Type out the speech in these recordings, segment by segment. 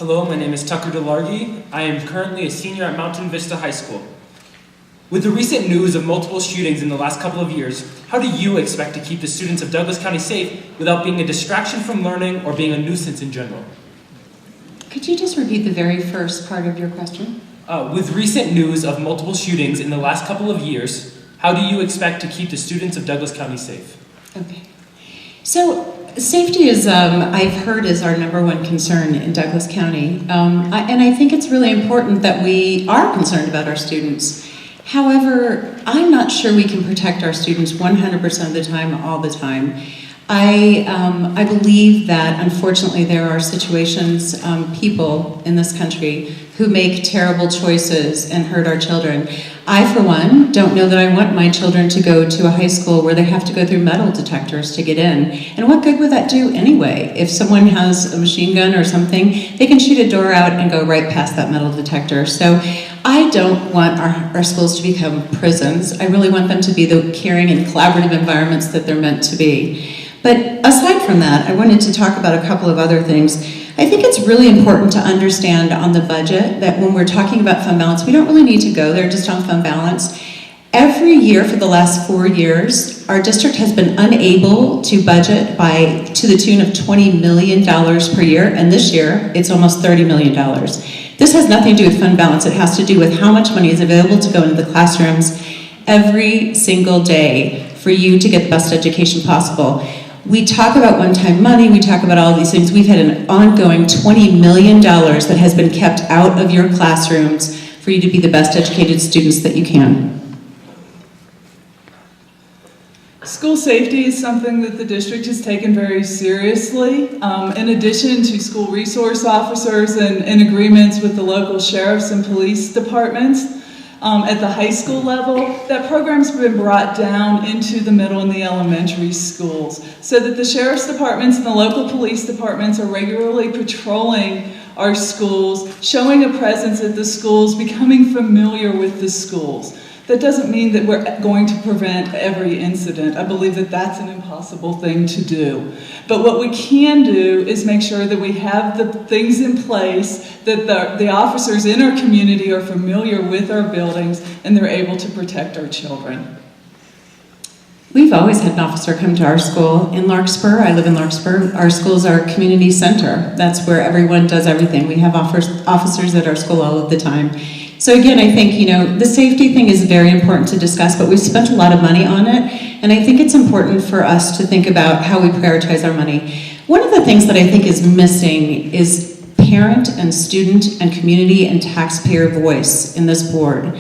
Hello, my name is Tucker DeLargy. I am currently a senior at Mountain Vista High School. With the recent news of multiple shootings in the last couple of years, how do you expect to keep the students of Douglas County safe without being a distraction from learning or being a nuisance in general? Could you just repeat the very first part of your question? With recent news of multiple shootings in the last couple of years, how do you expect to keep the students of Douglas County safe? Okay. So safety is, I've heard, is our number one concern in Douglas County. And I think it's really important that we are concerned about our students. However, I'm not sure we can protect our students 100% of the time, all the time. I believe that, unfortunately, there are situations, people in this country who make terrible choices and hurt our children. I, for one, don't know that I want my children to go to a high school where they have to go through metal detectors to get in. And what good would that do anyway? If someone has a machine gun or something, they can shoot a door out and go right past that metal detector. So I don't want our schools to become prisons. I really want them to be the caring and collaborative environments that they're meant to be. But aside from that, I wanted to talk about a couple of other things. I think it's really important to understand on the budget that when we're talking about fund balance, we don't really need to go there just on fund balance. Every year for the last 4 years, our district has been unable to budget to the tune of $20 million per year, and this year it's almost $30 million. This has nothing to do with fund balance. It has to do with how much money is available to go into the classrooms every single day for you to get the best education possible. We talk about one-time money, we talk about all these things. We've had an ongoing $20 million that has been kept out of your classrooms for you to be the best educated students that you can. School safety is something that the district has taken very seriously. In addition to school resource officers and in agreements with the local sheriffs and police departments, at the high school level, that program's been brought down into the middle and the elementary schools so that the sheriff's departments and the local police departments are regularly patrolling our schools, showing a presence at the schools, becoming familiar with the schools. That doesn't mean that we're going to prevent every incident. I believe that that's an impossible thing to do. But what we can do is make sure that we have the things in place, that the officers in our community are familiar with our buildings and they're able to protect our children. We've always had an officer come to our school in Larkspur. I live in Larkspur. Our school is our community center. That's where everyone does everything. We have officers at our school all of the time. So again, I think, the safety thing is very important to discuss, but we've spent a lot of money on it, and I think it's important for us to think about how we prioritize our money. One of the things that I think is missing is parent and student and community and taxpayer voice in this board.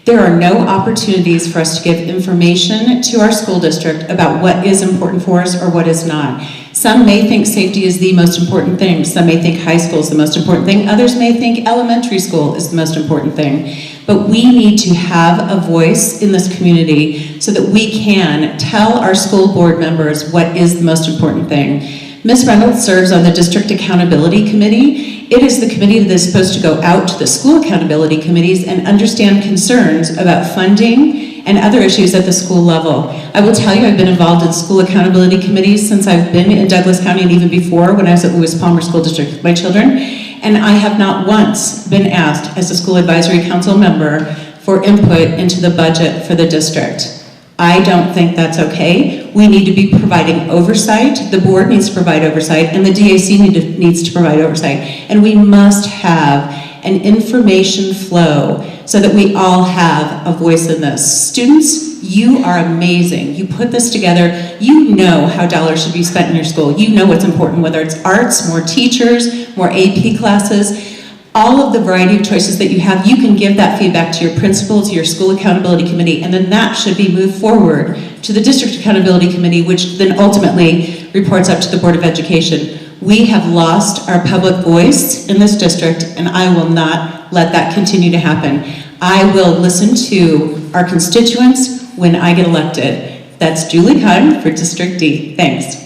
There are no opportunities for us to give information to our school district about what is important for us or what is not. Some may think safety is the most important thing. Some may think high school is the most important thing. Others may think elementary school is the most important thing. But we need to have a voice in this community so that we can tell our school board members what is the most important thing. Ms. Reynolds serves on the District Accountability Committee. It is the committee that is supposed to go out to the school accountability committees and understand concerns about funding and other issues at the school level. I will tell you, I've been involved in school accountability committees since I've been in Douglas County and even before when I was at Lewis Palmer School District with my children. And I have not once been asked as a school advisory council member for input into the budget for the district. I don't think that's okay. We need to be providing oversight. The board needs to provide oversight, and the DAC needs to provide oversight. And we must have an information flow so that we all have a voice in this. Students, you are amazing. You put this together. You know how dollars should be spent in your school. You know what's important, whether it's arts, more teachers, more AP classes. All of the variety of choices that you have, you can give that feedback to your principal, to your school accountability committee, and then that should be moved forward to the district accountability committee, which then ultimately reports up to the Board of Education. We have lost our public voice in this district, and I will not let that continue to happen. I will listen to our constituents when I get elected. That's Julie Keim for District D. Thanks.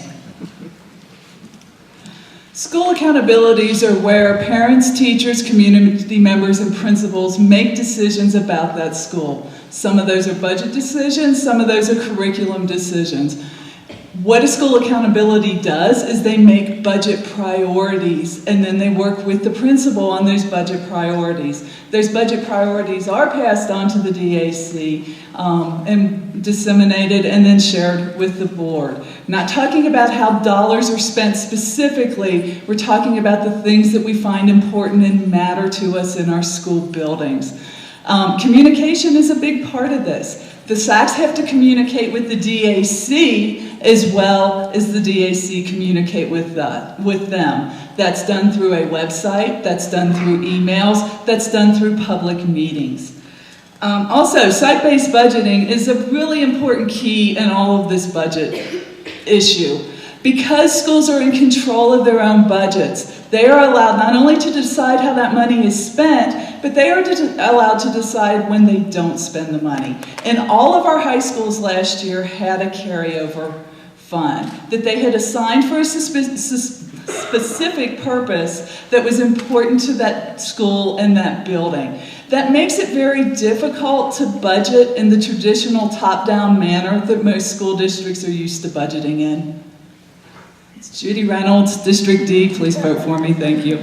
School accountabilities are where parents, teachers, community members, and principals make decisions about that school. Some of those are budget decisions, some of those are curriculum decisions. What a school accountability does is they make budget priorities, and then they work with the principal on those budget priorities. Those budget priorities are passed on to the DAC and disseminated and then shared with the board. Not talking about how dollars are spent specifically, we're talking about the things that we find important and matter to us in our school buildings. Communication is a big part of this. The SACs have to communicate with the DAC as well as the DAC communicate with them. That's done through a website, that's done through emails, that's done through public meetings. Also, site-based budgeting is a really important key in all of this budget issue. Because schools are in control of their own budgets, they are allowed not only to decide how that money is spent, but they are allowed to decide when they don't spend the money. And all of our high schools last year had a carryover fund that they had assigned for a specific purpose that was important to that school and that building. That makes it very difficult to budget in the traditional top-down manner that most school districts are used to budgeting in. It's Judy Reynolds, District D. Please vote for me. Thank you.